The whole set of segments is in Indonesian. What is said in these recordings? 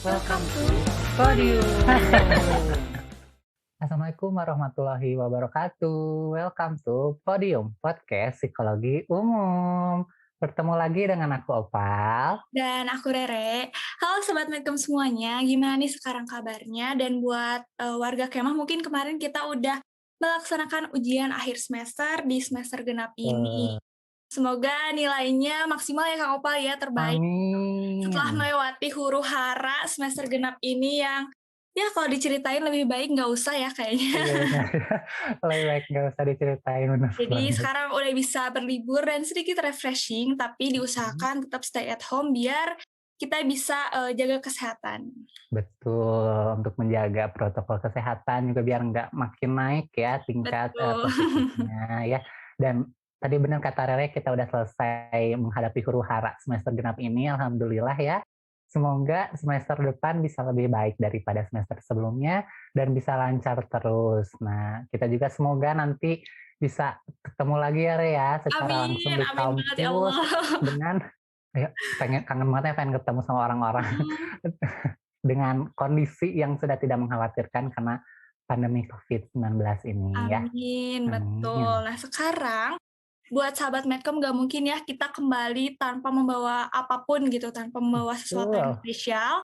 Welcome to Podium. Assalamualaikum warahmatullahi wabarakatuh. Welcome to Podium, podcast psikologi umum. Bertemu lagi dengan aku Opal. Dan aku Rere. Halo Sobat Medcom semuanya, gimana nih sekarang kabarnya? Dan buat warga Kemah, mungkin kemarin kita udah melaksanakan ujian akhir semester di semester genap ini. Semoga nilainya maksimal ya Kang Opal ya, terbaik. Setelah Amin. melewati huru hara semester genap ini yang ya kalau diceritain lebih baik nggak usah ya kayaknya. Iya benar. Lebih baik nggak usah diceritain, benar Jadi banget. sekarang udah bisa berlibur dan sedikit refreshing, tapi diusahakan tetap stay at home biar kita bisa jaga kesehatan. Betul, untuk menjaga protokol kesehatan juga biar nggak makin naik ya tingkat Betul. positifnya ya. Dan tadi benar kata Rere, kita udah selesai menghadapi huru hara semester genap ini, alhamdulillah ya. Semoga semester depan bisa lebih baik daripada semester sebelumnya dan bisa lancar terus. Nah, kita juga semoga nanti bisa ketemu lagi ya Re ya, secara Amin, langsung di amin banget ya kampus Allah. dengan ya, kangen banget ya pengen ketemu sama orang-orang. Mhm. Dengan kondisi yang sudah tidak mengkhawatirkan karena pandemi COVID-19 ini ya. Amin, betul. Amin. Nah sekarang buat sahabat Medcom nggak mungkin ya kita kembali tanpa membawa apapun gitu, tanpa membawa sesuatu yang Betul, spesial.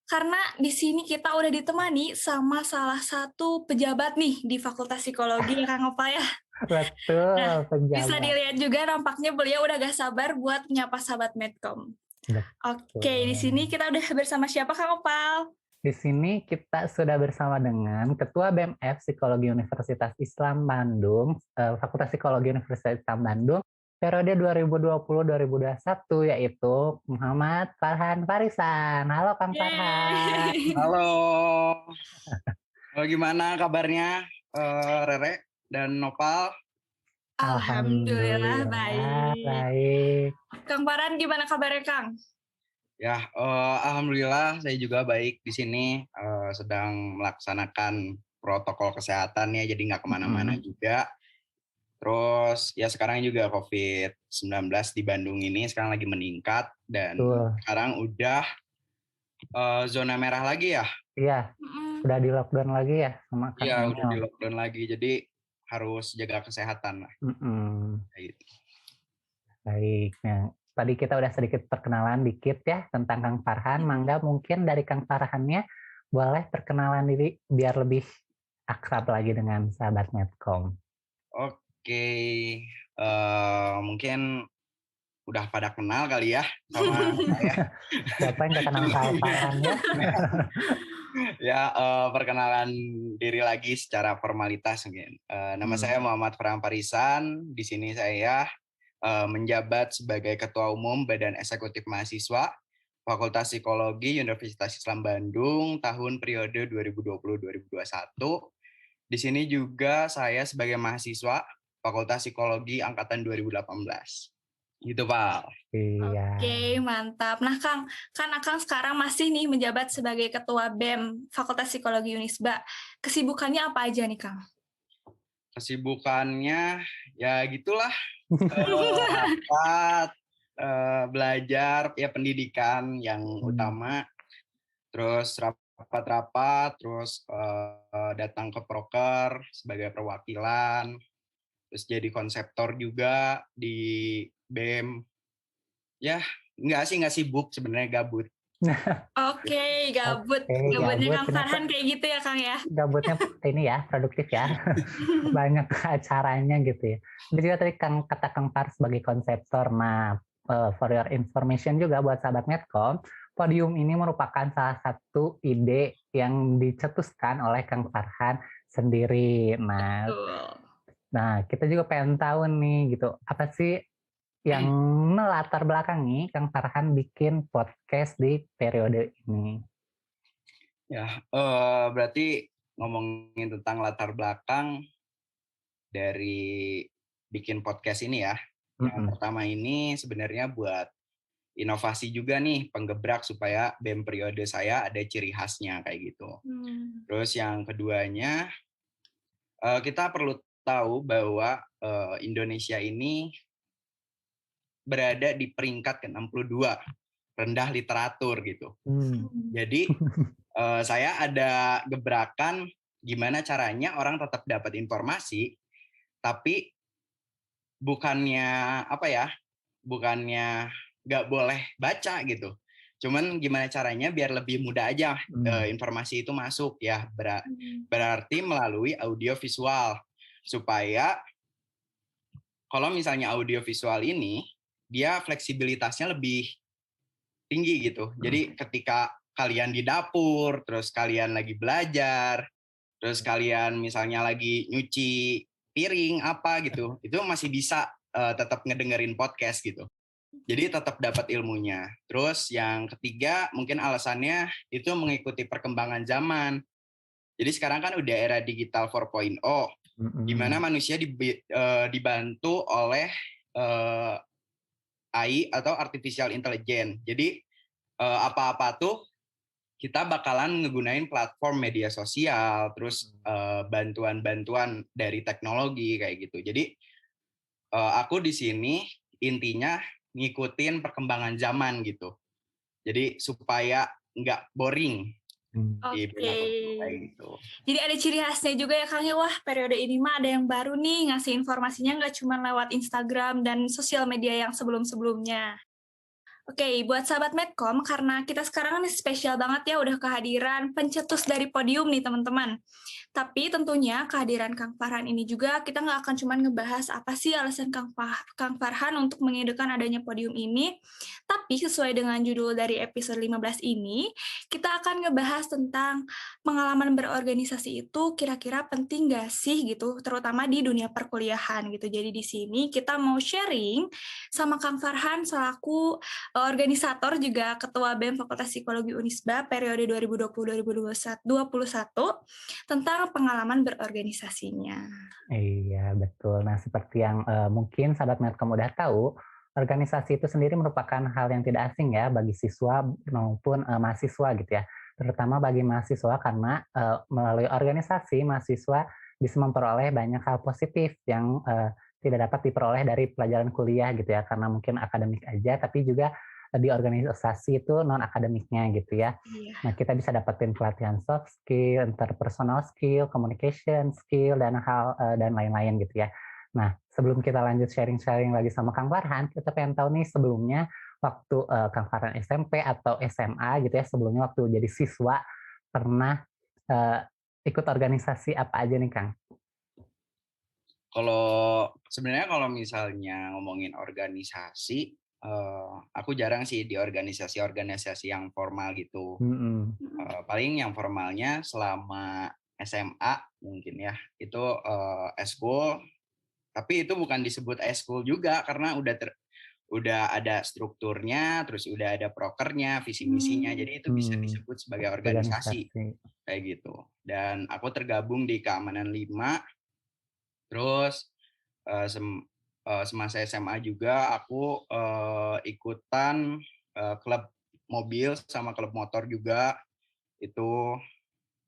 Karena di sini kita udah ditemani sama salah satu pejabat nih di Fakultas Psikologi ya Kang Opa ya. Nah, betul bisa penjabat, dilihat juga nampaknya beliau udah gak sabar buat menyapa sahabat Medcom. Oke, di sini betul. kita udah bersama siapa Kang Opal? Di sini kita sudah bersama dengan Ketua BMF Psikologi Universitas Islam Bandung, Fakultas Psikologi Universitas Islam Bandung, periode 2020-2021, yaitu Muhammad Farhan Farisan. Halo Kang Farhan. Yeay. Halo, gimana kabarnya Rere dan Nopal? Alhamdulillah Alhamdulillah baik. baik. Kang Farhan gimana kabarnya Kang? Ya, alhamdulillah saya juga baik di sini, sedang melaksanakan protokol kesehatan ya, jadi nggak kemana-mana juga. Terus ya sekarang juga COVID-19 di Bandung ini sekarang lagi meningkat dan Betul. sekarang udah zona merah lagi ya. Iya, Mm-mm. udah di lockdown lagi ya sama Kang Iya, udah di Emil. lockdown lagi, jadi harus jaga kesehatan lah. Mhm. Kayak gitu. Baik. Nah, tadi kita udah sedikit perkenalan dikit ya tentang Kang Farhan. Mangga mungkin dari Kang Farhannya boleh perkenalan diri biar lebih akrab lagi dengan sahabat Medcom. Oke, mungkin udah pada kenal kali ya sama saya. Siapa yang gak kenal Kang Farhan ya? Ya, perkenalan diri lagi secara formalitas mungkin. Nama saya Muhammad Farhan Farisan. Di sini saya menjabat sebagai Ketua Umum Badan Eksekutif Mahasiswa Fakultas Psikologi Universitas Islam Bandung tahun periode 2020-2021. Di sini juga saya sebagai mahasiswa Fakultas Psikologi angkatan 2018. Gitu, Pak. Iya. Oke, mantap. Nah, Kang, kan Akang sekarang masih nih menjabat sebagai Ketua BEM Fakultas Psikologi Unisba. Kesibukannya apa aja nih, Kang? Kesibukannya ya gitulah, rapat, belajar, ya pendidikan yang utama, terus rapat-rapat, terus datang ke proker sebagai perwakilan, terus jadi konseptor juga di BEM. Ya, nggak sibuk sebenarnya, gabut. Oke, gabut. Oke, Gabutnya gabut. Kang Kenapa Farhan kayak gitu ya, Kang ya? gabutnya ini ya, produktif ya? Banyak acaranya gitu ya. Jadi juga tadi kata Kang Far sebagai konseptor. Nah, for your information juga buat sahabat Medcom, podium ini merupakan salah satu ide yang dicetuskan oleh Kang Farhan sendiri. Betul. Nah, kita juga pengen tahu nih gitu, apa sih yang melatar belakangi Kang Farhan bikin podcast di periode ini? Ya, berarti ngomongin tentang latar belakang dari bikin podcast ini ya. Yang pertama ini sebenarnya buat inovasi juga nih, penggebrak supaya BEM periode saya ada ciri khasnya kayak gitu. Terus yang keduanya, kita perlu tahu bahwa Indonesia ini berada di peringkat ke-62 rendah literatur gitu. Hmm. Jadi saya ada gebrakan gimana caranya orang tetap dapat informasi, tapi bukannya bukannya nggak boleh baca gitu. Cuman gimana caranya biar lebih mudah aja informasi itu masuk ya. Berarti melalui audio visual. Supaya kalau misalnya audio visual ini, dia fleksibilitasnya lebih tinggi gitu. Jadi ketika kalian di dapur, terus kalian lagi belajar, terus kalian misalnya lagi nyuci piring apa gitu, itu masih bisa tetap ngedengerin podcast gitu. Jadi tetap dapat ilmunya. Terus yang ketiga mungkin alasannya itu mengikuti perkembangan zaman. Jadi sekarang kan udah era digital 4.0, di mana manusia dibantu oleh AI atau artificial intelligence. Jadi apa-apa tuh kita bakalan ngegunain platform media sosial, terus bantuan-bantuan dari teknologi kayak gitu. Jadi aku di sini intinya ngikutin perkembangan zaman gitu. Jadi supaya nggak boring di perilaku kayak gitu. Jadi ada ciri khasnya juga ya Kang ya, wah periode ini mah ada yang baru nih, ngasih informasinya nggak cuma lewat Instagram dan sosial media yang sebelum-sebelumnya. Oke, buat sahabat Medcom, karena kita sekarang nih spesial banget ya udah kehadiran pencetus dari podium nih teman-teman. Tapi tentunya kehadiran Kang Farhan ini juga kita nggak akan cuma ngebahas apa sih alasan Kang Farhan untuk mengidekan adanya podium ini, tapi sesuai dengan judul dari episode 15 ini, kita akan ngebahas tentang pengalaman berorganisasi itu kira-kira penting nggak sih gitu, terutama di dunia perkuliahan gitu. Jadi di sini kita mau sharing sama Kang Farhan selaku organisator juga Ketua BEM Fakultas Psikologi Unisba periode 2020-2021 tentang pengalaman berorganisasinya. Iya, betul. Nah, seperti yang mungkin sahabat Medcom udah tahu, organisasi itu sendiri merupakan hal yang tidak asing ya bagi siswa maupun mahasiswa gitu ya. Terutama bagi mahasiswa karena melalui organisasi mahasiswa bisa memperoleh banyak hal positif yang tidak dapat diperoleh dari pelajaran kuliah gitu ya, karena mungkin akademik aja, tapi juga di organisasi itu non akademiknya gitu ya. Nah, kita bisa dapetin pelatihan soft skill, interpersonal skill, communication skill, dan hal dan lain-lain gitu ya. Nah, sebelum kita lanjut sharing-sharing lagi sama Kang Farhan, kita pengen tahu nih sebelumnya waktu Kang Farhan SMP atau SMA gitu ya, sebelumnya waktu jadi siswa pernah ikut organisasi apa aja nih Kang? Sebenarnya kalau misalnya ngomongin organisasi, aku jarang sih di organisasi-organisasi yang formal gitu. Paling yang formalnya selama SMA mungkin ya, itu eskul, tapi itu bukan disebut eskul juga karena udah ada strukturnya, terus udah ada prokernya, visi misinya, jadi itu bisa disebut sebagai organisasi kayak gitu. Dan aku tergabung di Keamanan 5. Terus semasa SMA juga aku ikutan klub mobil sama klub motor juga itu.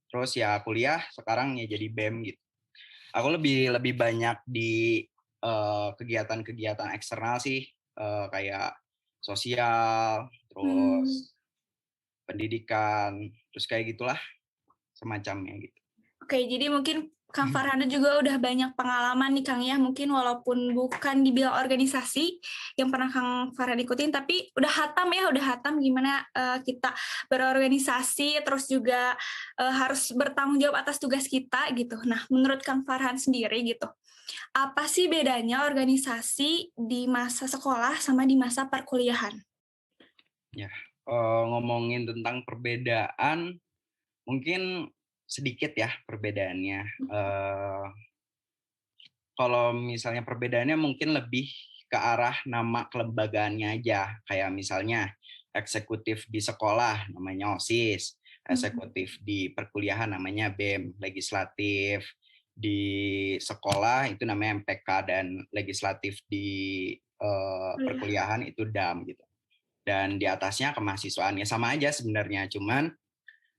Terus ya kuliah sekarang ya jadi BEM gitu. Aku lebih banyak di kegiatan-kegiatan eksternal sih, kayak sosial, terus pendidikan, terus kayak gitulah semacamnya gitu. Oke, jadi mungkin Kang Farhan juga udah banyak pengalaman nih Kang ya, mungkin walaupun bukan dibilang organisasi yang pernah Kang Farhan ikutin, tapi udah hatam gimana kita berorganisasi, terus juga harus bertanggung jawab atas tugas kita gitu. Nah, menurut Kang Farhan sendiri gitu, apa sih bedanya organisasi di masa sekolah sama di masa perkuliahan? Ya, ngomongin tentang perbedaan, mungkin sedikit ya perbedaannya. Kalau misalnya perbedaannya mungkin lebih ke arah nama kelembagaannya aja. Kayak misalnya eksekutif di sekolah namanya OSIS, eksekutif di perkuliahan namanya BEM, legislatif di sekolah itu namanya MPK, dan legislatif di perkuliahan itu DAM gitu. Dan di atasnya kemahasiswaan, ya sama aja sebenarnya, cuman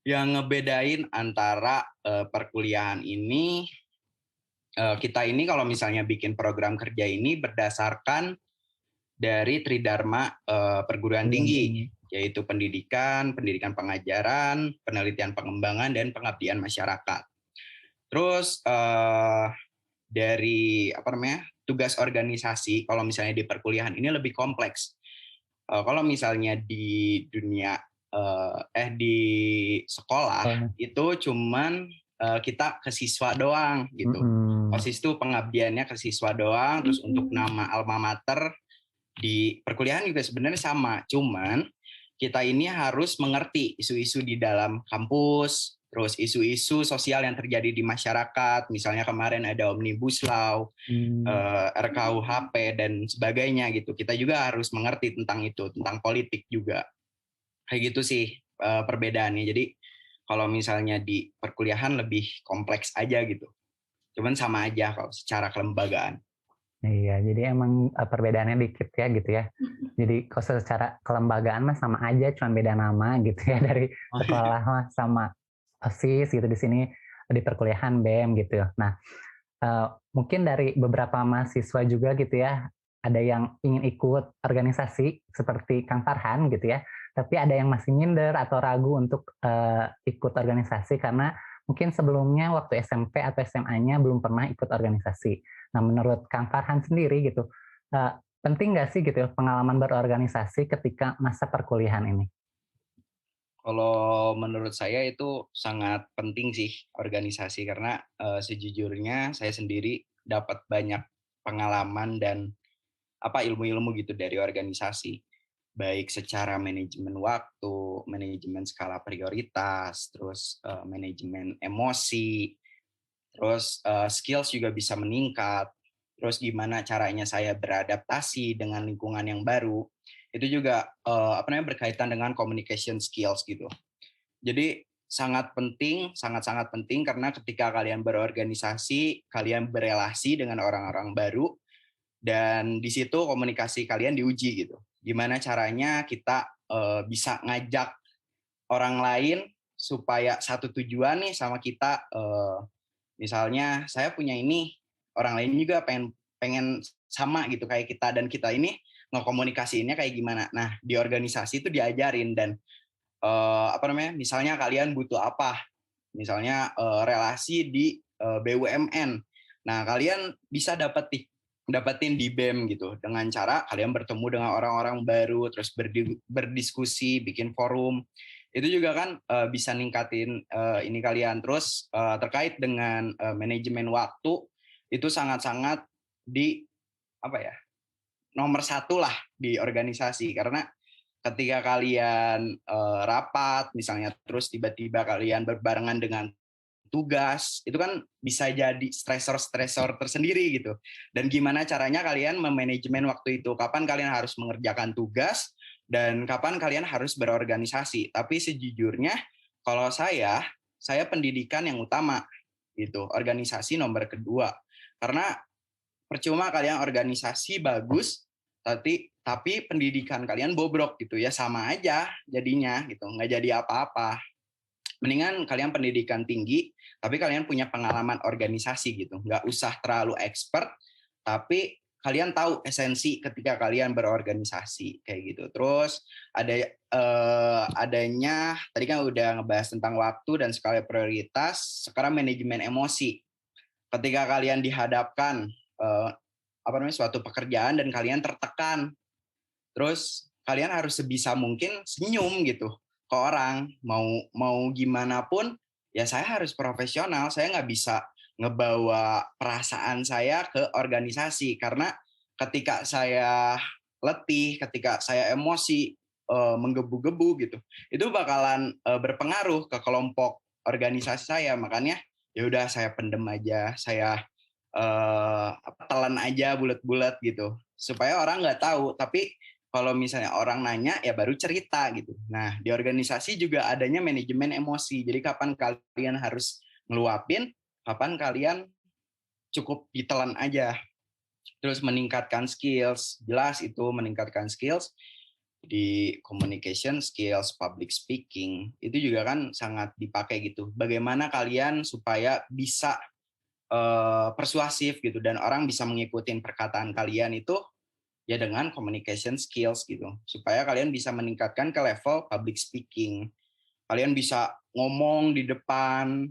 yang ngebedain antara perkuliahan ini, kita ini kalau misalnya bikin program kerja ini berdasarkan dari Tridharma perguruan tinggi. yaitu pendidikan, pendidikan pengajaran, penelitian pengembangan, dan pengabdian masyarakat. Terus dari tugas organisasi, kalau misalnya di perkuliahan ini lebih kompleks. Kalau misalnya di dunia di sekolah itu cuman kita ke siswa doang gitu. OSIS itu pengabdiannya ke siswa doang, terus untuk nama alma mater di perkuliahan juga sebenarnya sama, cuman kita ini harus mengerti isu-isu di dalam kampus, terus isu-isu sosial yang terjadi di masyarakat, misalnya kemarin ada Omnibus Law, RKUHP, dan sebagainya gitu. Kita juga harus mengerti tentang itu, tentang politik juga. Kayak gitu sih perbedaannya. Jadi kalau misalnya di perkuliahan lebih kompleks aja gitu. Cuman sama aja kalau secara kelembagaan. Iya, jadi emang perbedaannya dikit ya gitu ya. Jadi kalau secara kelembagaan mah sama aja, cuma beda nama gitu ya, dari sekolah mah sama OSIS gitu, di sini di perkuliahan BEM gitu. Nah, mungkin dari beberapa mahasiswa juga gitu ya, ada yang ingin ikut organisasi seperti Kang Farhan gitu ya, tapi ada yang masih minder atau ragu untuk ikut organisasi karena mungkin sebelumnya waktu SMP atau SMA-nya belum pernah ikut organisasi. Nah, menurut Kang Farhan sendiri gitu, penting nggak sih gitu pengalaman berorganisasi ketika masa perkuliahan ini? Kalau menurut saya itu sangat penting sih organisasi, karena sejujurnya saya sendiri dapat banyak pengalaman dan ilmu-ilmu gitu dari organisasi, baik secara manajemen waktu, manajemen skala prioritas, terus manajemen emosi, terus skills juga bisa meningkat, terus gimana caranya saya beradaptasi dengan lingkungan yang baru, itu juga berkaitan dengan communication skills gitu. Jadi sangat-sangat penting, karena ketika kalian berorganisasi, kalian berelasi dengan orang-orang baru, dan di situ komunikasi kalian diuji gitu. Gimana caranya kita bisa ngajak orang lain supaya satu tujuan nih sama kita. Misalnya saya punya ini, orang lain juga pengen sama gitu kayak kita, dan kita ini ngekomunikasiinnya kayak gimana. Nah, di organisasi itu diajarin, dan misalnya kalian butuh apa, misalnya relasi di BUMN. Nah, kalian bisa dapetin di BEM gitu, dengan cara kalian bertemu dengan orang-orang baru, terus berdiskusi, bikin forum. Itu juga kan bisa ningkatin ini kalian. Terus terkait dengan manajemen waktu, itu sangat-sangat di nomor satu lah di organisasi, karena ketika kalian rapat misalnya, terus tiba-tiba kalian berbarengan dengan tugas, itu kan bisa jadi stresor tersendiri gitu. Dan gimana caranya kalian memanajemen waktu itu, kapan kalian harus mengerjakan tugas dan kapan kalian harus berorganisasi. Tapi sejujurnya kalau saya pendidikan yang utama gitu, organisasi nomor kedua. Karena percuma kalian organisasi bagus tapi pendidikan kalian bobrok gitu ya, sama aja jadinya gitu, nggak jadi apa-apa. Mendingan kalian pendidikan tinggi, tapi kalian punya pengalaman organisasi gitu. Nggak usah terlalu expert, tapi kalian tahu esensi ketika kalian berorganisasi kayak gitu. Terus adanya tadi kan udah ngebahas tentang waktu dan skala prioritas. Sekarang manajemen emosi. Ketika kalian dihadapkan suatu pekerjaan dan kalian tertekan, terus kalian harus sebisa mungkin senyum gitu ke orang, mau gimana pun ya saya harus profesional, saya nggak bisa ngebawa perasaan saya ke organisasi, karena ketika saya letih, ketika saya emosi menggebu-gebu gitu, itu bakalan berpengaruh ke kelompok organisasi saya. Makanya ya udah saya pendem aja, saya telan aja bulat-bulat gitu, supaya orang nggak tahu. Tapi kalau misalnya orang nanya, ya baru cerita gitu. Nah, di organisasi juga adanya manajemen emosi. Jadi kapan kalian harus ngeluapin, kapan kalian cukup ditelan aja. Terus meningkatkan skills, jelas itu meningkatkan skills di communication skills, public speaking, itu juga kan sangat dipakai gitu. Bagaimana kalian supaya bisa persuasif gitu, dan orang bisa mengikuti perkataan kalian, itu Ya dengan communication skills gitu, supaya kalian bisa meningkatkan ke level public speaking. Kalian bisa ngomong di depan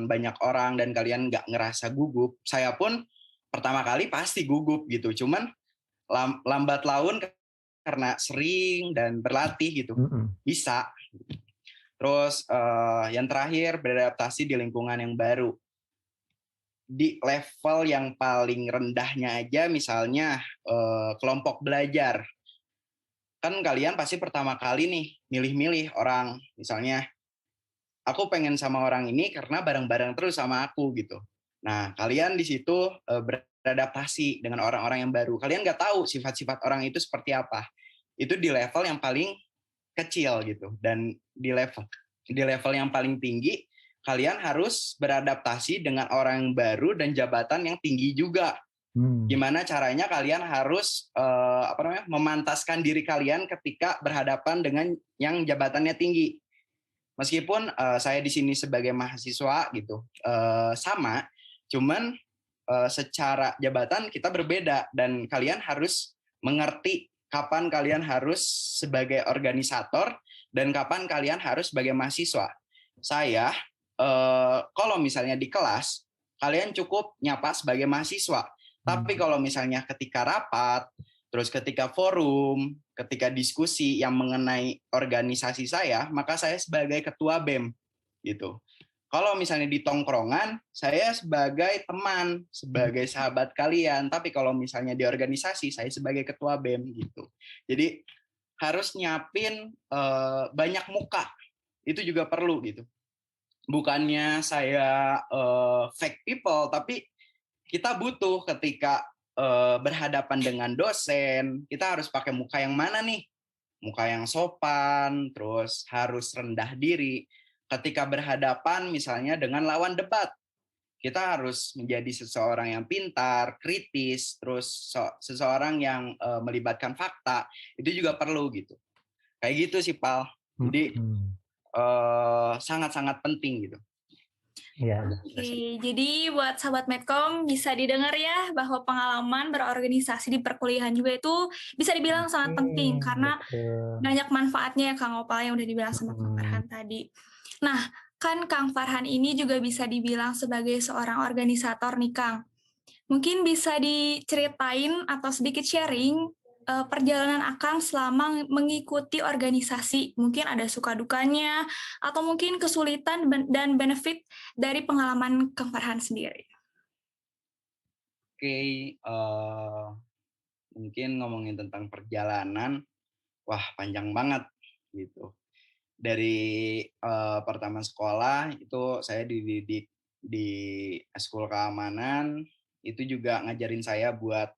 banyak orang dan kalian nggak ngerasa gugup. Saya pun pertama kali pasti gugup gitu, cuman lambat laun karena sering dan berlatih gitu bisa. Terus yang terakhir, beradaptasi di lingkungan yang baru. Di level yang paling rendahnya aja, misalnya kelompok belajar, kan kalian pasti pertama kali nih milih-milih orang, misalnya aku pengen sama orang ini karena bareng-bareng terus sama aku gitu. Nah, kalian di situ beradaptasi dengan orang-orang yang baru. Kalian nggak tahu sifat-sifat orang itu seperti apa. Itu di level yang paling kecil gitu. Dan di level yang paling tinggi, kalian harus beradaptasi dengan orang yang baru dan jabatan yang tinggi juga. Gimana caranya kalian harus memantaskan diri kalian ketika berhadapan dengan yang jabatannya tinggi. Meskipun saya di sini sebagai mahasiswa gitu sama, cuman secara jabatan kita berbeda dan kalian harus mengerti kapan kalian harus sebagai organisator dan kapan kalian harus sebagai mahasiswa. Saya kalau misalnya di kelas kalian cukup nyapa sebagai mahasiswa, tapi kalau misalnya ketika rapat, terus ketika forum, ketika diskusi yang mengenai organisasi saya, maka saya sebagai ketua BEM gitu. Kalau misalnya di tongkrongan, saya sebagai teman, sebagai sahabat kalian. Tapi kalau misalnya di organisasi, saya sebagai ketua BEM gitu. Jadi harus nyiapin banyak muka. Itu juga perlu gitu. Bukannya saya fake people, tapi kita butuh ketika berhadapan dengan dosen, kita harus pakai muka yang mana nih? Muka yang sopan, terus harus rendah diri. Ketika berhadapan misalnya dengan lawan debat, kita harus menjadi seseorang yang pintar, kritis, terus seseorang yang melibatkan fakta. Itu juga perlu gitu. Kayak gitu sih, Pal. Jadi sangat-sangat penting gitu. Iya. Oke, jadi buat sahabat Medcom bisa didengar ya bahwa pengalaman berorganisasi di perkuliahan juga itu bisa dibilang sangat penting karena banyak manfaatnya ya Kang Opal yang udah dibilang sama Kang Farhan tadi. Nah, kan Kang Farhan ini juga bisa dibilang sebagai seorang organisator nih Kang. Mungkin bisa diceritain atau sedikit sharing perjalanan Akang selama mengikuti organisasi. Mungkin ada suka dukanya, atau mungkin kesulitan dan benefit dari pengalaman Kang Farhan sendiri. Oke, mungkin ngomongin tentang perjalanan, wah panjang banget gitu. Dari pertama sekolah itu saya dididik di Eskul Keamanan, itu juga ngajarin saya buat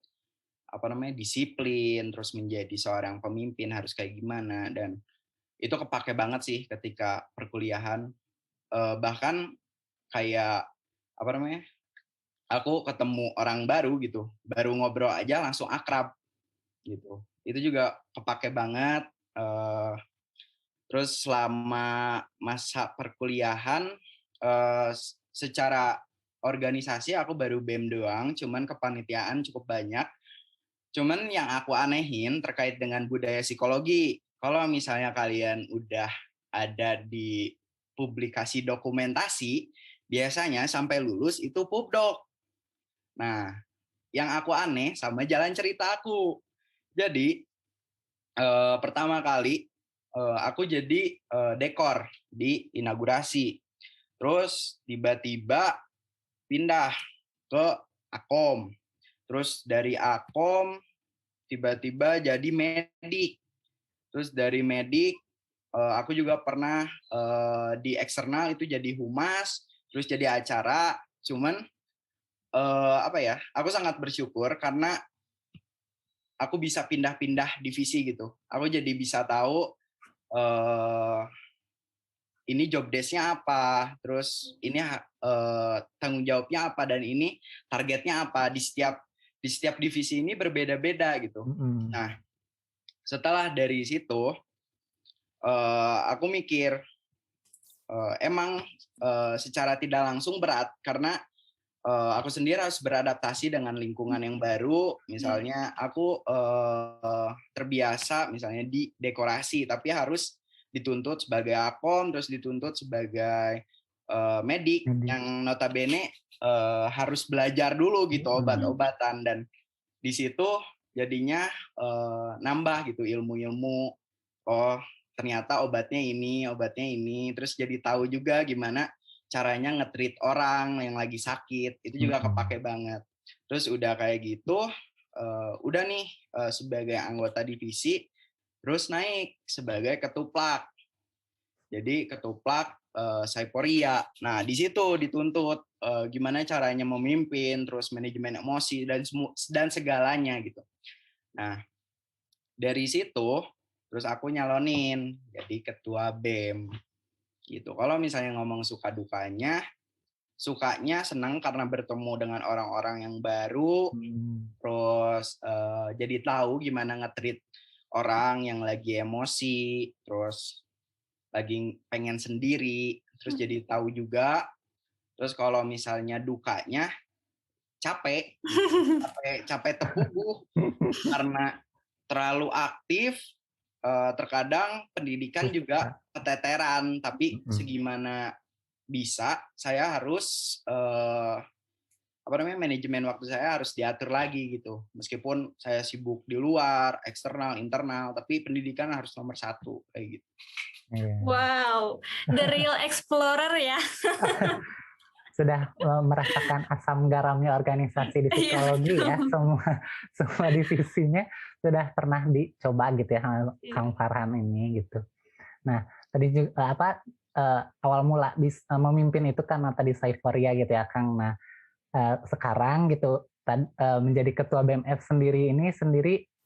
disiplin, terus menjadi seorang pemimpin harus kayak gimana, dan itu kepake banget sih ketika perkuliahan. Bahkan kayak aku ketemu orang baru gitu, baru ngobrol aja langsung akrab gitu. Itu juga kepake banget. Terus selama masa perkuliahan, secara organisasi aku baru BEM doang, cuman kepanitiaan cukup banyak. Cuman yang aku anehin terkait dengan budaya psikologi, kalau misalnya kalian udah ada di publikasi dokumentasi, biasanya sampai lulus itu pubdoc. Nah, yang aku aneh sama jalan cerita aku. Jadi, pertama kali aku jadi dekor di inaugurasi. Terus tiba-tiba pindah ke Akom. Terus dari Akom tiba-tiba jadi medik. Terus dari medik aku juga pernah di eksternal itu jadi humas, terus jadi acara. Cuman aku sangat bersyukur karena aku bisa pindah-pindah divisi gitu. Aku jadi bisa tahu ini job desk-nya apa, terus ini tanggung jawabnya apa, dan ini targetnya apa. Di setiap divisi ini berbeda-beda gitu. Nah, setelah dari situ aku mikir emang secara tidak langsung berat karena aku sendiri harus beradaptasi dengan lingkungan yang baru. Misalnya aku terbiasa misalnya di dekorasi, tapi harus dituntut sebagai akom, terus dituntut sebagai medik yang notabene harus belajar dulu gitu obat-obatan, dan di situ jadinya nambah gitu ilmu-ilmu. Oh, ternyata obatnya ini, terus jadi tahu juga gimana caranya nge-treat orang yang lagi sakit, itu juga kepake banget. Terus udah kayak gitu, udah nih sebagai anggota divisi, terus naik sebagai ketuplak. Jadi ketuplak Saiporia. Nah, di situ dituntut gimana caranya memimpin, terus manajemen emosi dan segalanya gitu. Nah, dari situ terus aku nyalonin jadi ketua BEM gitu. Kalau misalnya ngomong suka dukanya, sukanya senang karena bertemu dengan orang-orang yang baru, terus jadi tahu gimana nge-treat orang yang lagi emosi, terus lagi pengen sendiri, terus jadi tahu juga. Terus kalau misalnya dukanya, capek tepuh karena terlalu aktif. Terkadang pendidikan juga keteteran, tapi segimana bisa saya harus manajemen waktu saya harus diatur lagi gitu. Meskipun saya sibuk di luar, eksternal, internal, tapi pendidikan harus nomor 1 kayak gitu. Wow, the real explorer ya. Sudah merasakan asam garamnya organisasi di psikologi ya, semua divisinya sudah pernah dicoba gitu ya Kang Farhan ini gitu. Nah, tadi juga awal mula memimpin itu karena tadi Saiforia gitu ya Kang. Nah, sekarang gitu menjadi ketua BMF sendiri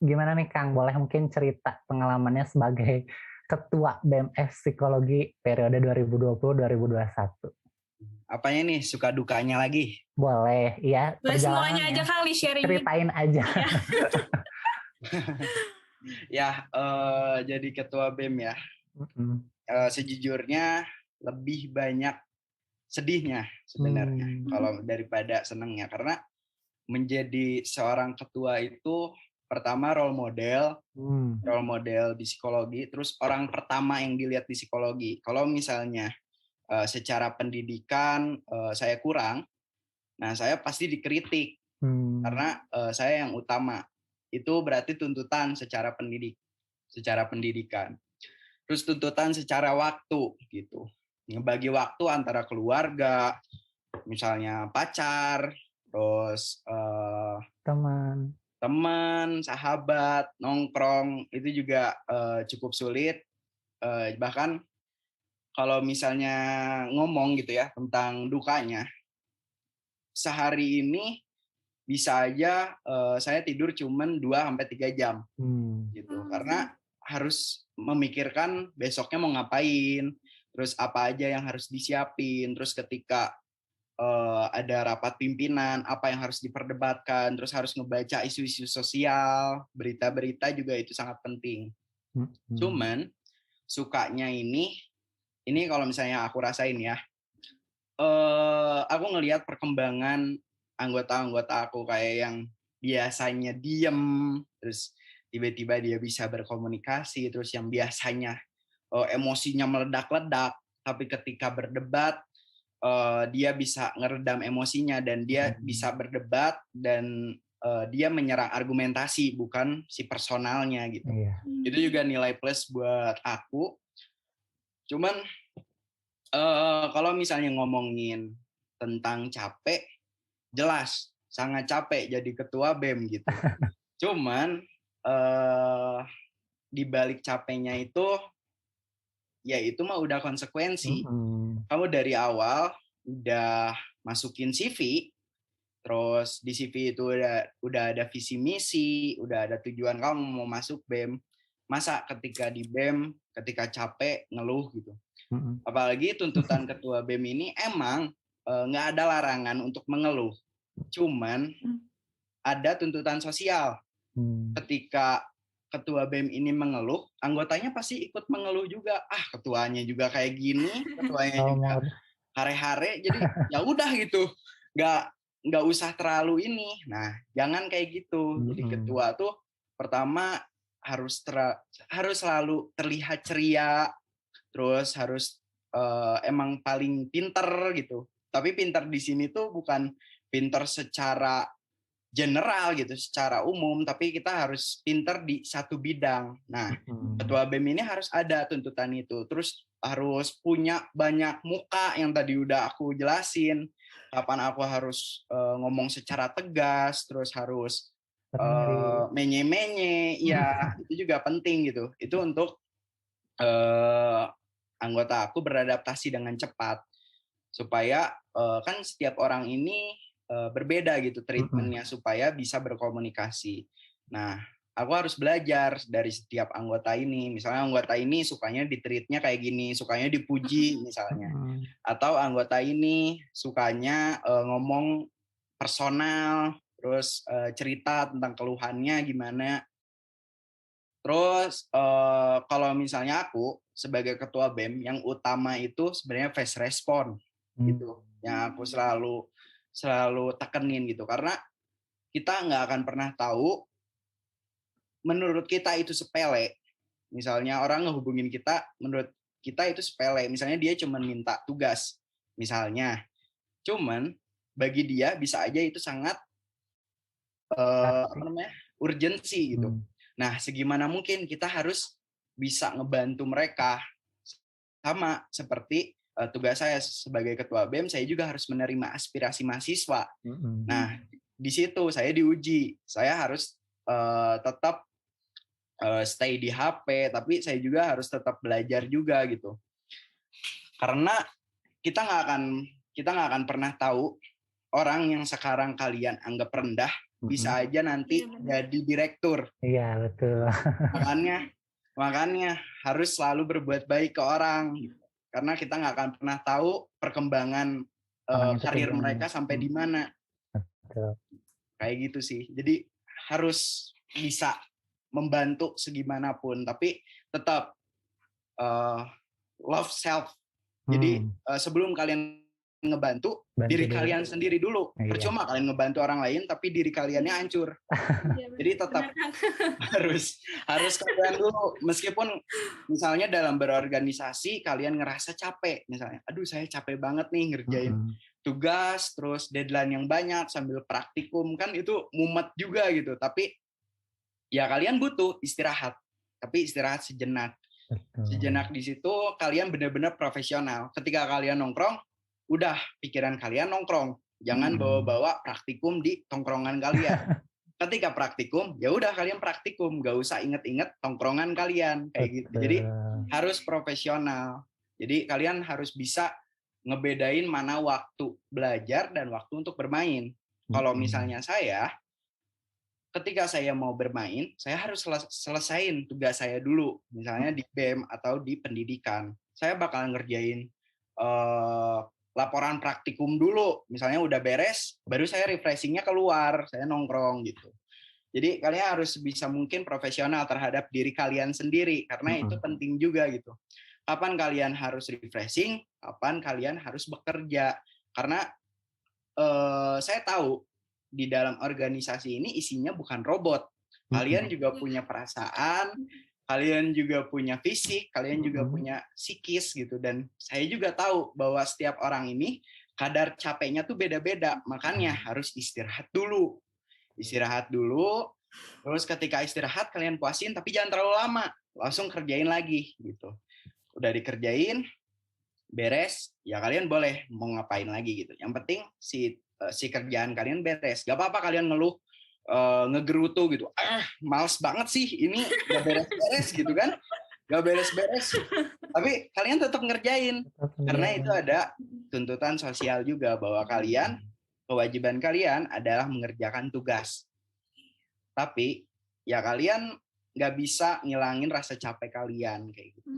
gimana nih Kang? Boleh mungkin cerita pengalamannya sebagai ketua BMF psikologi periode 2020-2021. Apanya nih, suka dukanya lagi? Boleh, iya. Boleh semuanya aja Kang di-sharing. Ceritain aja. Ya, jadi ketua BEM ya. Sejujurnya lebih banyak sedihnya sebenarnya kalau daripada senangnya, karena menjadi seorang ketua itu pertama role model di psikologi, terus orang pertama yang dilihat di psikologi. Kalau misalnya secara pendidikan saya kurang, nah saya pasti dikritik karena saya yang utama. Itu berarti tuntutan secara pendidikan. Terus tuntutan secara waktu gitu. Ngebagi waktu antara keluarga, misalnya pacar, terus teman, sahabat, nongkrong, itu juga cukup sulit. Bahkan kalau misalnya ngomong gitu ya tentang dukanya, sehari ini bisa aja saya tidur cuman 2-3 jam gitu, karena harus memikirkan besoknya mau ngapain, terus apa aja yang harus disiapin, terus ketika ada rapat pimpinan apa yang harus diperdebatkan, terus harus ngebaca isu-isu sosial, berita-berita juga itu sangat penting. Cuman sukanya ini kalau misalnya aku rasain ya, aku ngelihat perkembangan anggota-anggota aku kayak yang biasanya diem, terus tiba-tiba dia bisa berkomunikasi, terus yang biasanya emosinya meledak-ledak, tapi ketika berdebat dia bisa ngeredam emosinya dan dia bisa berdebat dan dia menyerang argumentasi bukan si personalnya gitu. Itu juga nilai plus buat aku. Cuman kalau misalnya ngomongin tentang capek, jelas sangat capek jadi ketua BEM gitu. Cuman di balik capeknya itu, ya itu mah udah konsekuensi. Kamu dari awal udah masukin CV, terus di CV itu udah ada visi misi, udah ada tujuan kamu mau masuk BEM. Masa ketika di BEM, ketika capek ngeluh gitu. Apalagi tuntutan ketua BEM ini emang nggak ada larangan untuk mengeluh, cuman ada tuntutan sosial. Ketika ketua BEM ini mengeluh, anggotanya pasti ikut mengeluh juga. Ketuanya juga kayak gini, ketuanya juga hare-hare, jadi ya udah gitu, nggak usah terlalu ini. Nah, jangan kayak gitu. Jadi ketua tuh pertama harus selalu terlihat ceria, terus harus emang paling pinter gitu. Tapi pinter di sini tuh bukan pinter secara general gitu, secara umum, tapi kita harus pinter di satu bidang. Nah, ketua BEM ini harus ada tuntutan itu. Terus harus punya banyak muka yang tadi udah aku jelasin. Kapan aku harus ngomong secara tegas, terus harus menye-menye, ya itu juga penting gitu. Itu untuk anggota aku beradaptasi dengan cepat supaya kan setiap orang ini berbeda gitu treatmentnya supaya bisa berkomunikasi. Nah, aku harus belajar dari setiap anggota ini. Misalnya anggota ini sukanya di-treatnya kayak gini, sukanya dipuji misalnya. Atau anggota ini sukanya ngomong personal, terus cerita tentang keluhannya gimana. Terus kalau misalnya aku sebagai ketua BEM yang utama itu sebenarnya fast respond gitu. Yang aku selalu tekenin gitu karena kita nggak akan pernah tahu menurut kita itu sepele. Misalnya orang ngehubungin kita menurut kita itu sepele. Misalnya dia cuma minta tugas misalnya. Cuman bagi dia bisa aja itu sangat urgensi gitu. Nah, segimana mungkin kita harus bisa ngebantu mereka. Sama seperti tugas saya sebagai ketua BEM, saya juga harus menerima aspirasi mahasiswa. Nah, di situ saya diuji. Saya harus tetap stay di HP, tapi saya juga harus tetap belajar juga gitu. Karena kita nggak akan pernah tahu orang yang sekarang kalian anggap rendah bisa aja nanti jadi direktur. Iya, betul. Makanya harus selalu berbuat baik ke orang. Karena kita nggak akan pernah tahu perkembangan karir mereka sampai di mana. Betul. Kayak gitu sih. Jadi harus bisa membantu segimanapun, tapi tetap love self. Jadi sebelum kalian ngebantu diri kalian sendiri dulu. Percuma kalian ngebantu orang lain tapi diri kaliannya hancur. Jadi tetap harus kalian dulu. Meskipun misalnya dalam berorganisasi kalian ngerasa capek, misalnya, aduh saya capek banget nih ngerjain tugas, terus deadline yang banyak sambil praktikum, kan itu mumet juga gitu. Tapi ya kalian butuh istirahat, tapi istirahat sejenak. Sejenak di situ kalian benar-benar profesional. Ketika kalian nongkrong, udah pikiran kalian nongkrong, jangan bawa-bawa praktikum di tongkrongan kalian. Ketika praktikum, ya udah kalian praktikum, gak usah inget-inget tongkrongan kalian kayak gitu. Jadi harus profesional. Jadi kalian harus bisa ngebedain mana waktu belajar dan waktu untuk bermain. Kalau misalnya saya, ketika saya mau bermain, saya harus selesain tugas saya dulu, misalnya di BEM atau di pendidikan. Saya bakal ngerjain laporan praktikum dulu, misalnya udah beres, baru saya refreshingnya keluar, saya nongkrong gitu. Jadi kalian harus bisa mungkin profesional terhadap diri kalian sendiri, karena itu penting juga gitu. Kapan kalian harus refreshing, kapan kalian harus bekerja. Karena saya tahu di dalam organisasi ini isinya bukan robot. Kalian juga punya perasaan, kalian juga punya fisik, kalian juga punya psikis gitu. Dan saya juga tahu bahwa setiap orang ini kadar capeknya tuh beda-beda. Makanya harus istirahat dulu. Terus ketika istirahat kalian puasin, tapi jangan terlalu lama. Langsung kerjain lagi gitu. Udah dikerjain, beres, ya kalian boleh mau ngapain lagi gitu. Yang penting si kerjaan kalian beres. Gak apa-apa kalian ngeluh, ngegerutu gitu. Males banget sih, ini gak beres-beres gitu kan. Gak beres-beres. Tapi kalian tetap ngerjain. Karena itu ada tuntutan sosial juga bahwa kewajiban kalian adalah mengerjakan tugas. Tapi ya kalian gak bisa ngilangin rasa capek kalian kayak gitu.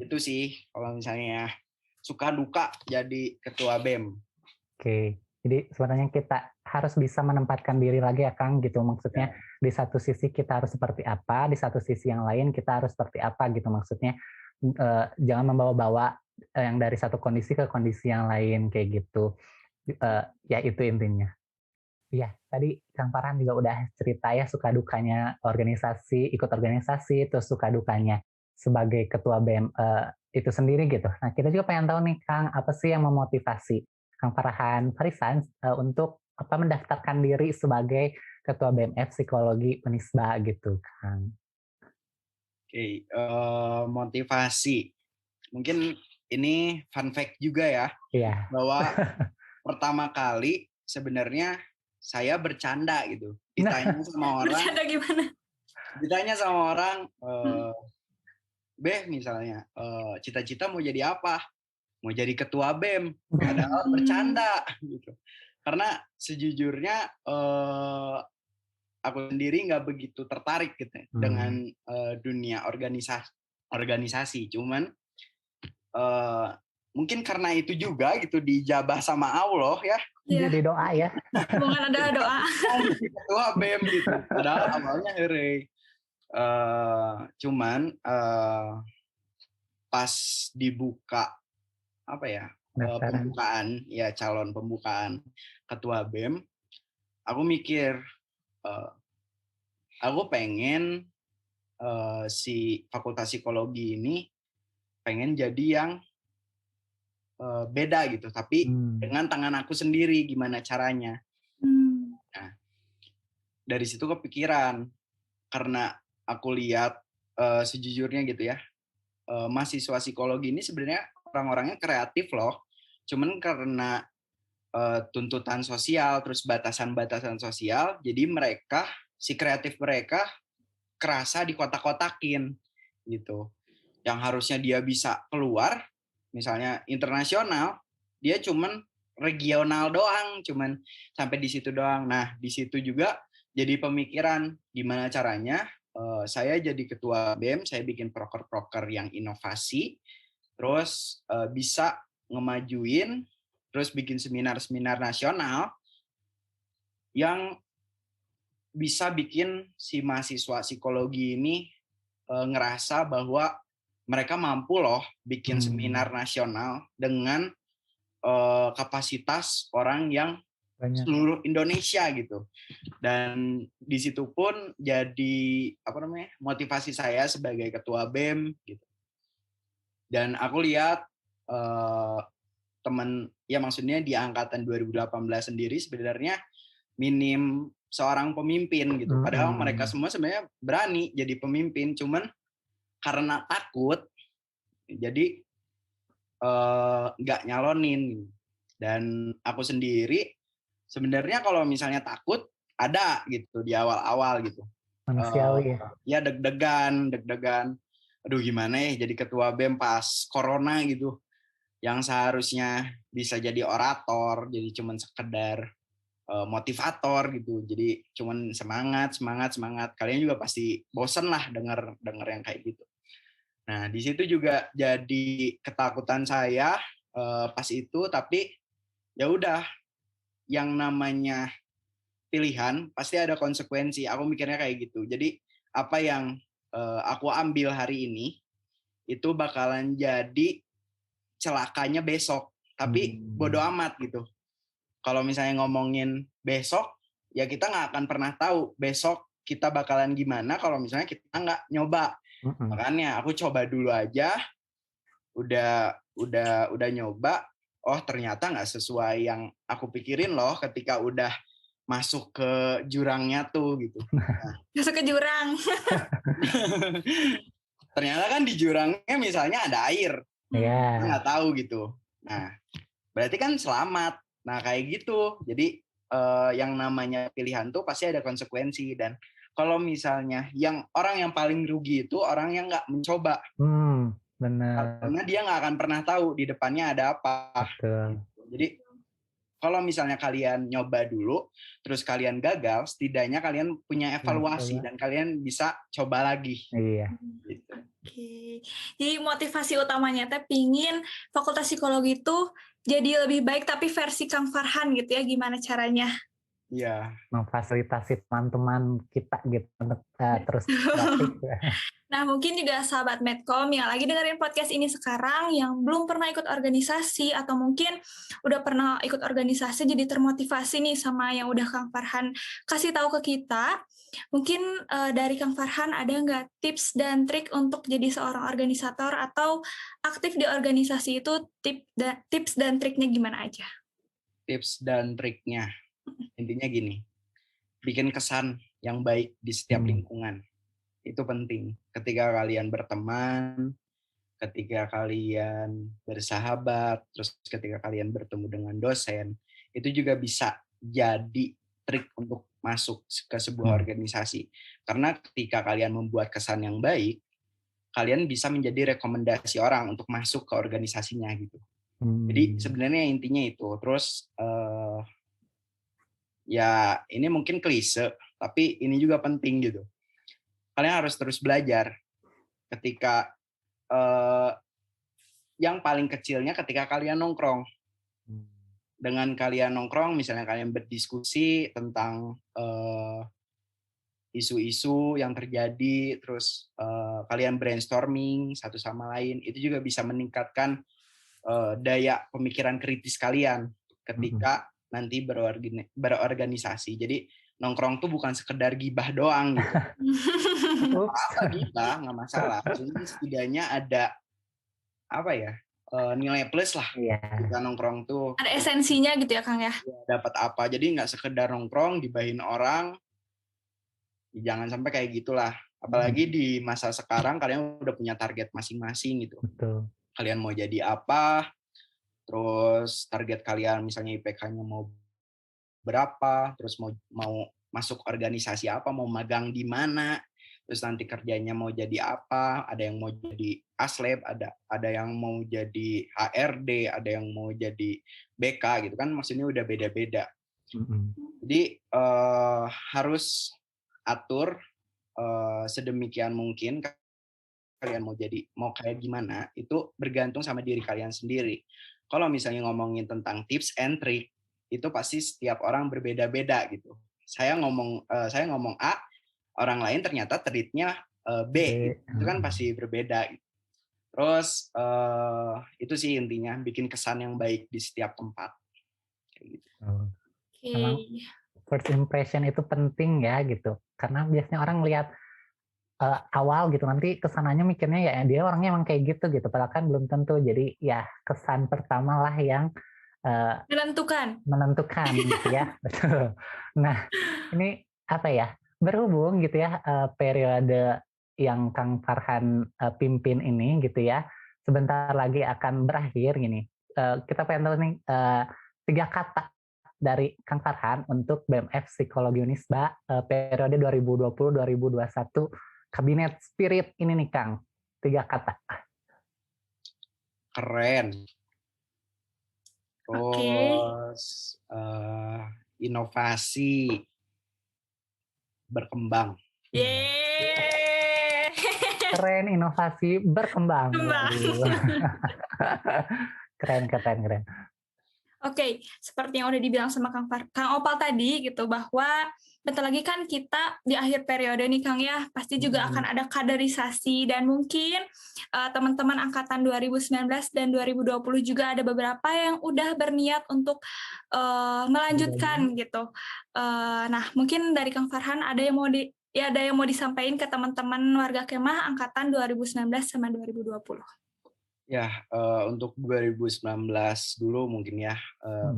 Itu sih kalau misalnya suka duka jadi ketua BEM. Oke. Jadi sebenarnya kita harus bisa menempatkan diri lagi ya Kang gitu, maksudnya di satu sisi kita harus seperti apa, di satu sisi yang lain kita harus seperti apa gitu, maksudnya jangan membawa-bawa yang dari satu kondisi ke kondisi yang lain kayak gitu. Ya itu intinya. Iya, tadi Kang Farhan juga udah cerita ya suka dukanya organisasi, ikut organisasi, terus suka dukanya sebagai ketua BEM itu sendiri gitu. Nah, kita juga pengen tahu nih Kang, apa sih yang memotivasi Kang Farhan Farisan untuk mendaftarkan diri sebagai ketua BMF Psikologi Unisba gitu, Kang. Oke, motivasi. Mungkin ini fun fact juga ya, Iya. bahwa pertama kali sebenarnya saya bercanda gitu. Ditanya sama orang, Bercanda gimana? eh, Beh misalnya, cita-cita mau jadi apa? Mau jadi ketua BEM. Padahal bercanda gitu. Karena sejujurnya aku sendiri nggak begitu tertarik gitu dengan dunia organisasi. Cuman mungkin karena itu juga gitu dijabah sama Allah ya. Jadi doa ya. Bukan ada doa. Ketua BEM gitu. Padahal awalnya hore. Cuman pas dibuka pembukaan ya, calon pembukaan ketua BEM, aku mikir aku pengen si fakultas psikologi ini pengen jadi yang beda gitu, tapi dengan tangan aku sendiri gimana caranya. Nah, dari situ kepikiran, karena aku lihat sejujurnya gitu ya, mahasiswa psikologi ini sebenarnya orang-orangnya kreatif loh, cuman karena tuntutan sosial terus batasan-batasan sosial, jadi si kreatif mereka kerasa dikotak-kotakin gitu. Yang harusnya dia bisa keluar, misalnya internasional, dia cuman regional doang, cuman sampai di situ doang. Nah, di situ juga jadi pemikiran gimana caranya saya jadi ketua BEM, saya bikin proker-proker yang inovasi, terus bisa ngemajuin, terus bikin seminar-seminar nasional yang bisa bikin si mahasiswa psikologi ini ngerasa bahwa mereka mampu loh bikin seminar nasional dengan kapasitas orang yang seluruh Indonesia gitu. Dan di situ pun jadi motivasi saya sebagai ketua BEM gitu. Dan aku lihat teman, ya maksudnya di angkatan 2018 sendiri sebenarnya minim seorang pemimpin gitu. Padahal mereka semua sebenarnya berani jadi pemimpin, cuman karena takut jadi nggak nyalonin. Dan aku sendiri sebenarnya kalau misalnya takut ada gitu di awal-awal gitu. Manusiawi ya. Deg-degan. Aduh gimana ya jadi ketua BEM pas corona gitu. Yang seharusnya bisa jadi orator, jadi cuman sekedar motivator gitu. Jadi cuman semangat. Kalian juga pasti bosen lah denger yang kayak gitu. Nah, di situ juga jadi ketakutan saya pas itu, tapi ya udah, yang namanya pilihan pasti ada konsekuensi. Aku mikirnya kayak gitu. Jadi apa yang aku ambil hari ini itu bakalan jadi celakanya besok. Tapi bodo amat gitu. Kalau misalnya ngomongin besok, ya kita nggak akan pernah tahu besok kita bakalan gimana kalau misalnya kita nggak nyoba. Makanya aku coba dulu aja, udah nyoba, oh ternyata nggak sesuai yang aku pikirin loh ketika udah masuk ke jurangnya tuh gitu. Nah, masuk ke jurang. Ternyata kan di jurangnya misalnya ada air, kita nggak tahu gitu. Nah, berarti kan selamat. Nah kayak gitu. Jadi yang namanya pilihan tuh pasti ada konsekuensi, dan kalau misalnya orang yang paling rugi itu orang yang nggak mencoba. Benar. Karena dia nggak akan pernah tahu di depannya ada apa. Betul. Jadi kalau misalnya kalian nyoba dulu, terus kalian gagal, setidaknya kalian punya evaluasi dan kalian bisa coba lagi. Iya. Gitu. Oke. Jadi motivasi utamanya teh pingin fakultas psikologi itu jadi lebih baik, tapi versi Kang Farhan gitu ya, gimana caranya? Iya. memfasilitasi teman-teman kita gitu untuk terus kreatif. Nah, mungkin juga sahabat Medcom yang lagi dengerin podcast ini sekarang yang belum pernah ikut organisasi atau mungkin udah pernah ikut organisasi jadi termotivasi nih sama yang udah Kang Farhan kasih tahu ke kita. Mungkin dari Kang Farhan ada nggak tips dan trik untuk jadi seorang organisator atau aktif di organisasi itu tips dan triknya gimana aja? Tips dan triknya. Intinya gini, bikin kesan yang baik di setiap lingkungan. Itu penting. Ketika kalian berteman, ketika kalian bersahabat, terus ketika kalian bertemu dengan dosen, itu juga bisa jadi trik untuk masuk ke sebuah organisasi. Karena ketika kalian membuat kesan yang baik, kalian bisa menjadi rekomendasi orang untuk masuk ke organisasinya gitu. Jadi sebenarnya intinya itu. Terus ya ini mungkin klise, tapi ini juga penting gitu. Kalian harus terus belajar ketika yang paling kecilnya ketika kalian nongkrong. Dengan kalian nongkrong, misalnya kalian berdiskusi tentang isu-isu yang terjadi, terus kalian brainstorming satu sama lain, itu juga bisa meningkatkan daya pemikiran kritis kalian ketika nanti berorganisasi. Jadi nongkrong tuh bukan sekedar gibah doang gitu. Apa gibah, nggak masalah. Cuma setidaknya ada apa ya, nilai plus lah. Kita nongkrong tuh ada esensinya gitu ya Kang ya. Dapat apa. Jadi nggak sekedar nongkrong gibahin orang. Jangan sampai kayak gitulah. Apalagi di masa sekarang kalian udah punya target masing-masing gitu. Betul. Kalian mau jadi apa? Terus target kalian misalnya IPK-nya mau berapa? Terus mau masuk organisasi apa? Mau magang di mana? Terus nanti kerjanya mau jadi apa? Ada yang mau jadi aslab, ada yang mau jadi HRD, ada yang mau jadi BK gitu kan, maksudnya udah beda-beda. Jadi harus atur sedemikian mungkin kalian mau kayak gimana, itu bergantung sama diri kalian sendiri. Kalau misalnya ngomongin tentang tips and trick, itu pasti setiap orang berbeda-beda gitu. Saya ngomong A, orang lain ternyata treatnya B, itu kan pasti berbeda. Terus itu sih intinya, bikin kesan yang baik di setiap tempat. Kayak gitu. Memang first impression itu penting ya gitu, karena biasanya orang lihat awal gitu, nanti kesananya mikirnya ya dia orangnya emang kayak gitu, padahal kan belum tentu. Jadi ya kesan pertama lah yang menentukan gitu ya. Betul. Nah ini apa ya, berhubung gitu ya periode yang Kang Farhan pimpin ini gitu ya, sebentar lagi akan berakhir gini. Kita pengen tahu nih 3 kata dari Kang Farhan untuk BMF Psikologi Unisba periode 2020-2021 Kabinet Spirit ini nih Kang. 3 kata. Keren. Terus inovasi, berkembang. Yeay. Keren, inovasi, berkembang. Keren. Oke, seperti yang udah dibilang sama Kang Opal tadi gitu, bahwa bentar lagi kan kita di akhir periode nih Kang ya, pasti juga akan ada kaderisasi dan mungkin teman-teman angkatan 2019 dan 2020 juga ada beberapa yang udah berniat untuk melanjutkan gitu. Nah, mungkin dari Kang Farhan ada yang mau disampaikan ke teman-teman warga Kemah angkatan 2019 sama 2020. Ya, untuk 2019 dulu mungkin ya,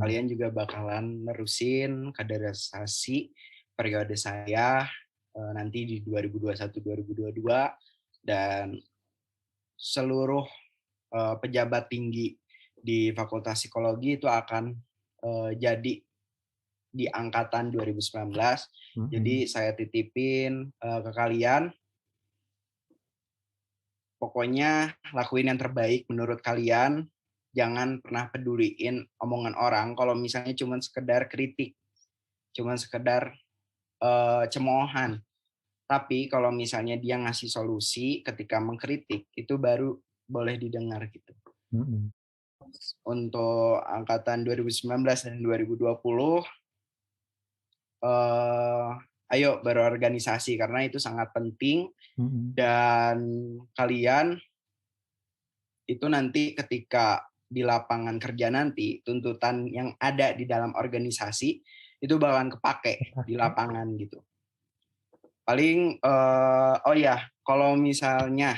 kalian juga bakalan nerusin kaderisasi periode saya nanti di 2021-2022, dan seluruh pejabat tinggi di Fakultas Psikologi itu akan jadi di angkatan 2019. Jadi saya titipin ke kalian, pokoknya lakuin yang terbaik menurut kalian. Jangan pernah peduliin omongan orang kalau misalnya cuma sekedar kritik, cuma sekedar cemoohan. Tapi kalau misalnya dia ngasih solusi ketika mengkritik, itu baru boleh didengar gitu. Untuk angkatan 2019 dan 2020, ayo berorganisasi karena itu sangat penting. Dan kalian itu nanti ketika di lapangan kerja nanti, tuntutan yang ada di dalam organisasi itu bakalan kepake di lapangan gitu. Paling kalau misalnya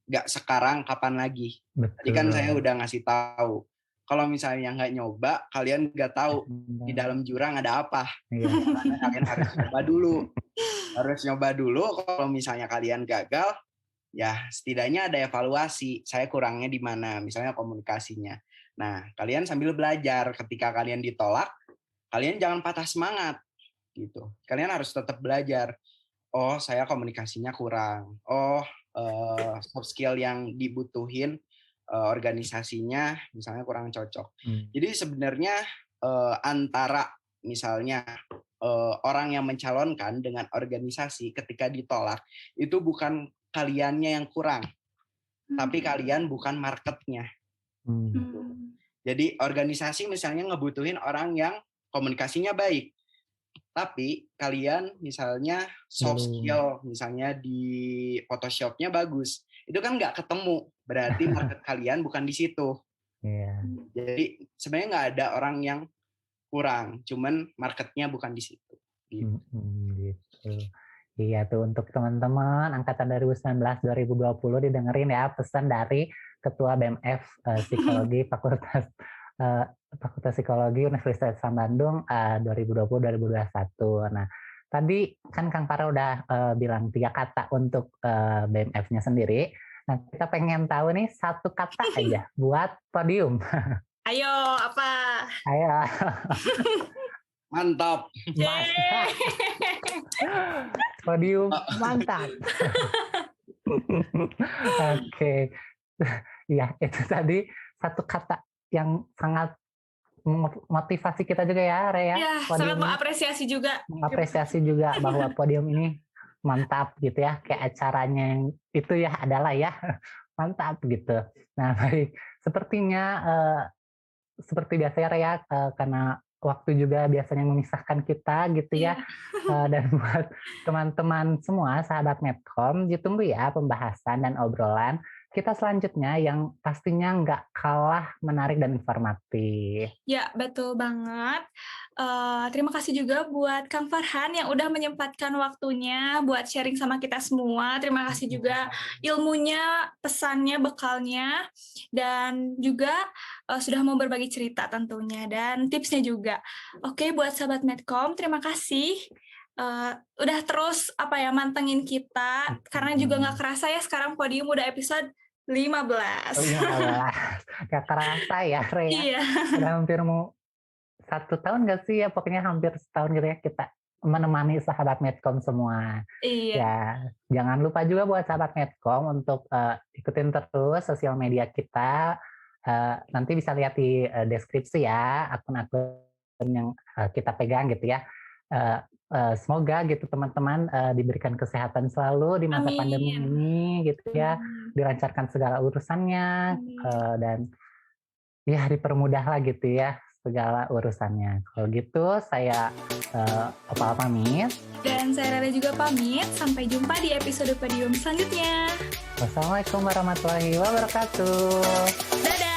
nggak sekarang, kapan lagi? Tadi kan saya udah ngasih tahu. Kalau misalnya nggak nyoba, kalian nggak tahu di dalam jurang ada apa. Karena kalian harus nyoba dulu. Kalau misalnya kalian gagal, ya setidaknya ada evaluasi. Saya kurangnya di mana? Misalnya komunikasinya. Nah, kalian sambil belajar. Ketika kalian ditolak, kalian jangan patah semangat. Gitu. Kalian harus tetap belajar. Oh, saya komunikasinya kurang. Oh, soft skill yang dibutuhin organisasinya misalnya kurang cocok. Jadi sebenarnya antara misalnya orang yang mencalonkan dengan organisasi ketika ditolak itu bukan kaliannya yang kurang, tapi kalian bukan marketnya. Jadi organisasi misalnya ngebutuhin orang yang komunikasinya baik, tapi kalian misalnya soft skill misalnya di Photoshop-nya bagus, itu kan nggak ketemu, berarti market kalian bukan di situ. Jadi sebenarnya nggak ada orang yang kurang, cuman marketnya bukan di situ. Gitu. Iya tuh, untuk teman-teman angkatan 2019-2020 didengerin ya pesan dari Ketua BMF Psikologi Fakultas Psikologi Universitas Islam Bandung 2020-2021. Nah, tadi kan Kang Farel udah bilang 3 kata untuk BMF-nya sendiri. Nah, kita pengen tahu nih 1 kata aja buat podium. Ayo, apa? Ayo. Mantap. Podium mantap. Oke. Ya, itu tadi 1 kata yang sangat motivasi kita juga ya, Rea. Ya, sangat mengapresiasi juga. Mengapresiasi juga bahwa podium ini mantap gitu ya, kayak acaranya yang itu ya adalah ya mantap gitu. Nah, baik, sepertinya seperti biasa ya Rea, karena waktu juga biasanya memisahkan kita gitu ya. Dan buat teman-teman semua sahabat Medcom, ditunggu ya pembahasan dan obrolan kita selanjutnya yang pastinya nggak kalah menarik dan informatif. Ya, betul banget. Terima kasih juga buat Kang Farhan yang udah menyempatkan waktunya buat sharing sama kita semua. Terima kasih juga ilmunya, pesannya, bekalnya, dan juga sudah mau berbagi cerita tentunya, dan tipsnya juga. Oke, buat sahabat Medcom, terima kasih. Udah terus mantengin kita, karena juga nggak kerasa ya sekarang podium udah episode 15. Gak kerasa ya, Rea. Iya. Udah hampir mau 1 tahun gak sih ya, pokoknya hampir setahun gitu ya kita menemani sahabat Medcom semua. Iya. Ya, jangan lupa juga buat sahabat Medcom untuk ikutin terus sosial media kita. Nanti bisa lihat di deskripsi ya akun-akun yang kita pegang gitu ya. Semoga gitu teman-teman diberikan kesehatan selalu di masa pandemi ini gitu ya, dilancarkan segala urusannya dan ya dipermudah lah gitu ya segala urusannya. Kalau gitu saya Opal pamit dan saya Rara juga pamit. Sampai jumpa di episode podium selanjutnya. Wassalamualaikum warahmatullahi wabarakatuh. Dadah.